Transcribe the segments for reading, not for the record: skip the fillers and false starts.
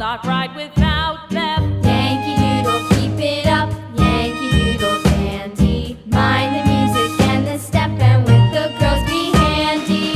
cannot ride without them. Yankee Doodle, keep it up, Yankee Doodle dandy. Mind the music and the step, and with the girls be handy.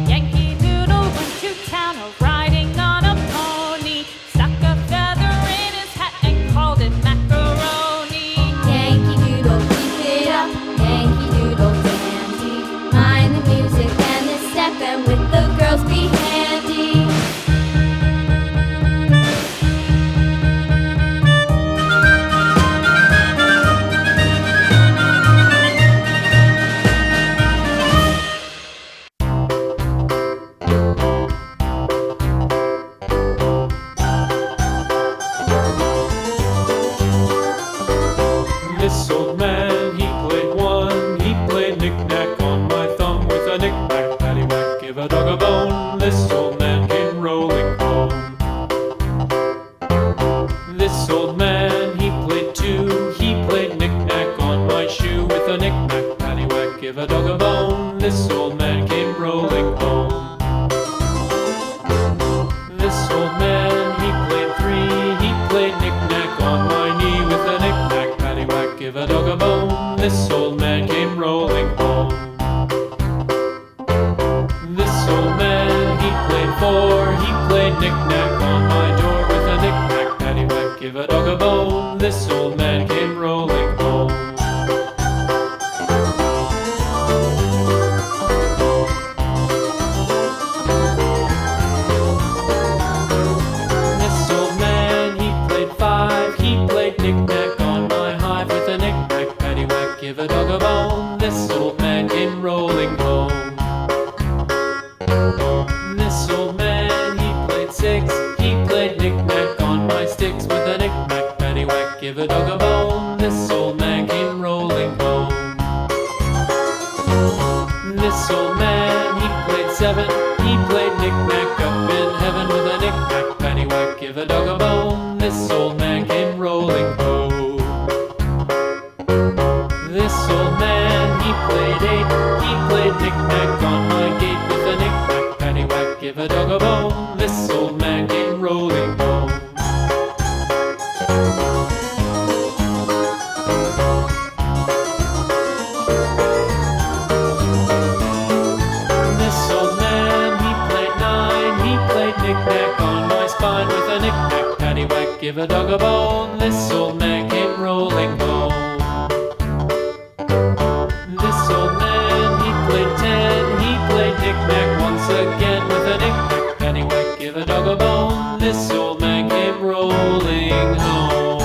Yankee Doodle went to town riding on a pony, stuck a feather in his hat and called it macaroni. Yankee Doodle, keep it up, Yankee Doodle dandy. Mind the music and the step, and with the girls be handy. This old man, he played one. He played knick-knack on my thumb with a knick-knack, paddywhack, give a dog a bone. This old man came rolling home. This old man, he played two. He played knick-knack on my shoe with a knick-knack, paddywhack, give a dog a bone. This old man came rolling home. This old man, he played three. He played knick-knack on my knee with a knick-knack, paddywhack, give a dog a bone. This old man came rolling home. This old man, he played four. He played knick-knack on my door with a knick-knack, paddywhack, give a dog a bone. This old man came rolling home. This old man, he played five. He played knick-knack on my hive with a knick-knack, paddywhack, give a dog a bone. This old man came rolling home. This old man, he played six. He played knick-knack on my sticks with a knick-knack, paddywhack, give a dog a bone. This old man came rolling home. This old man, he played seven. He played knick-knack up in heaven with a knick-knack, paddywhack, give a dog a bone. This old man came rolling home. This old man, he played eight. He played knick-knack on my gate with a knick-knack, paddywhack, give a dog a bone. This old man came rolling home. This old man, he played nine. He played knick-knack on my spine with a knick-knack, paddywhack, give a dog a bone. This old man came rolling home. This old man, he played ten. He played knick-knack once again with a knick-knack, paddywhack, give a dog a bone. This old man came rolling home.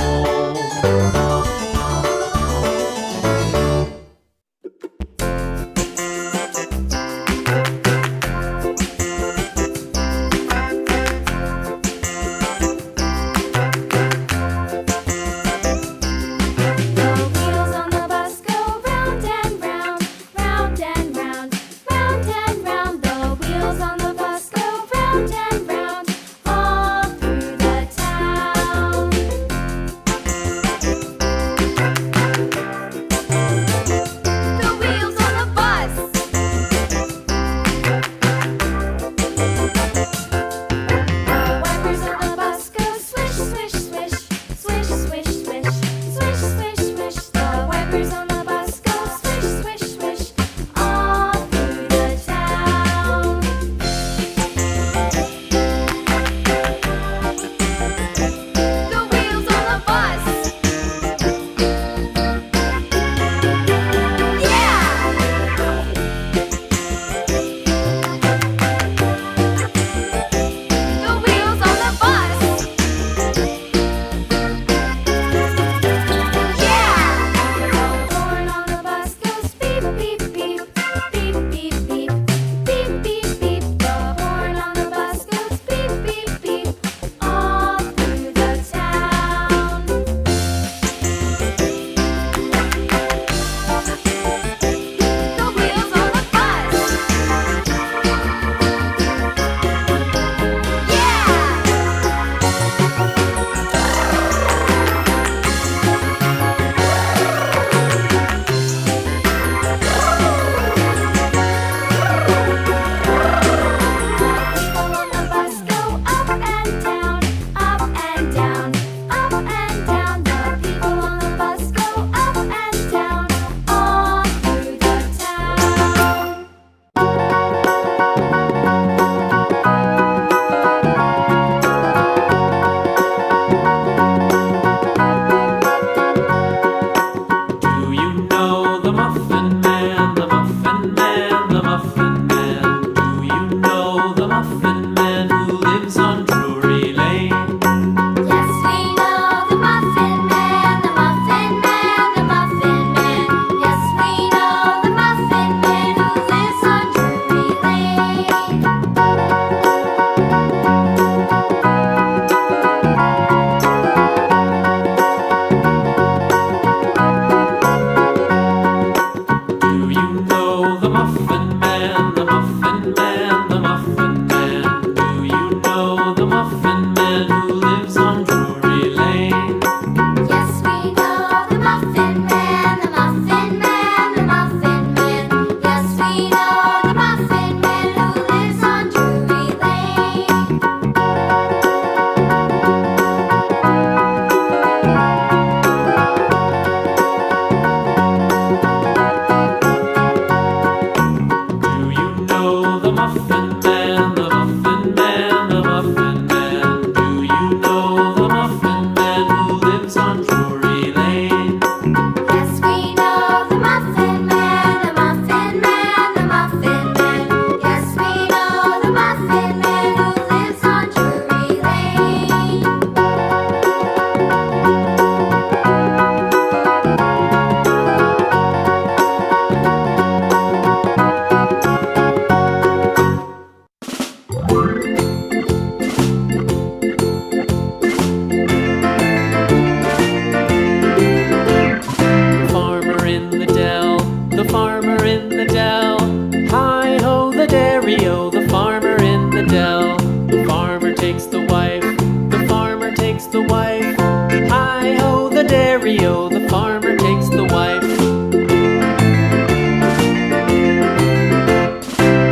dairy-o, the farmer takes the wife.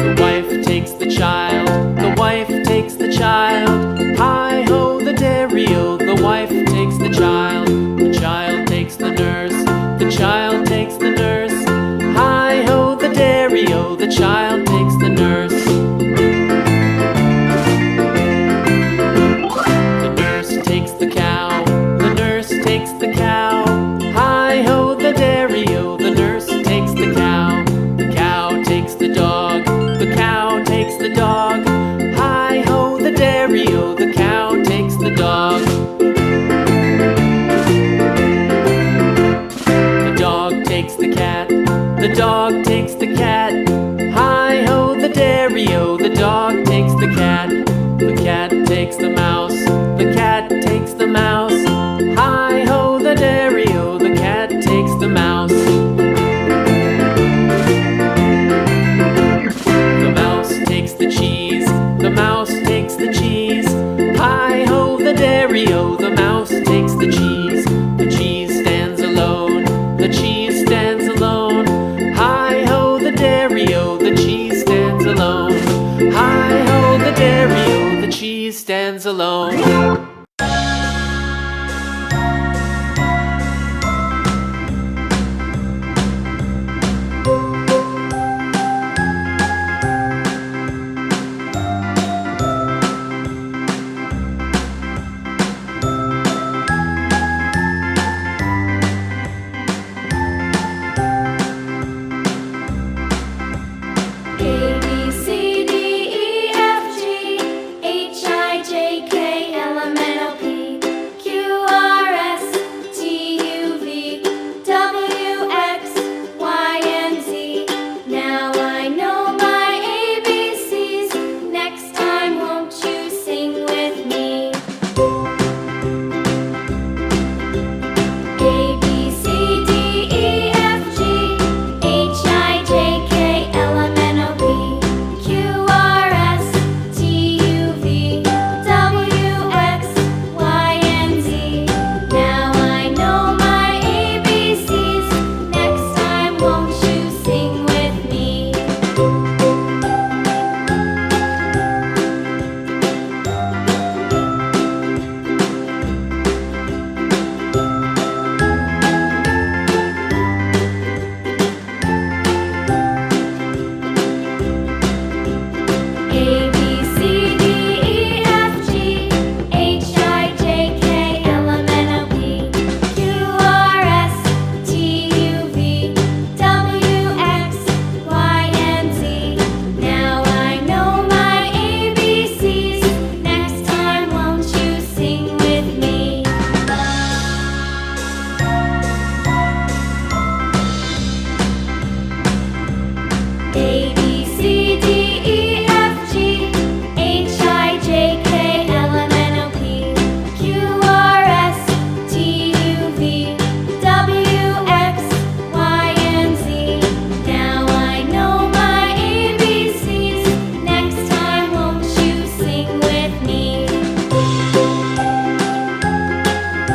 The wife takes the child, the wife takes the child. Hi-ho, the dairy-o, the wife takes the child. The child takes the nurse, the child takes the nurse. Hi-ho, the dairy-o, the child takes the nurse. The nurse takes the cow, the nurse takes the cow. Hi-ho, the dairy-o, the nurse takes the cow. The cow takes the dog, the cow takes the dog. Hi-ho, the dairy-o, the cow takes the dog. The dog takes the cat, the dog takes the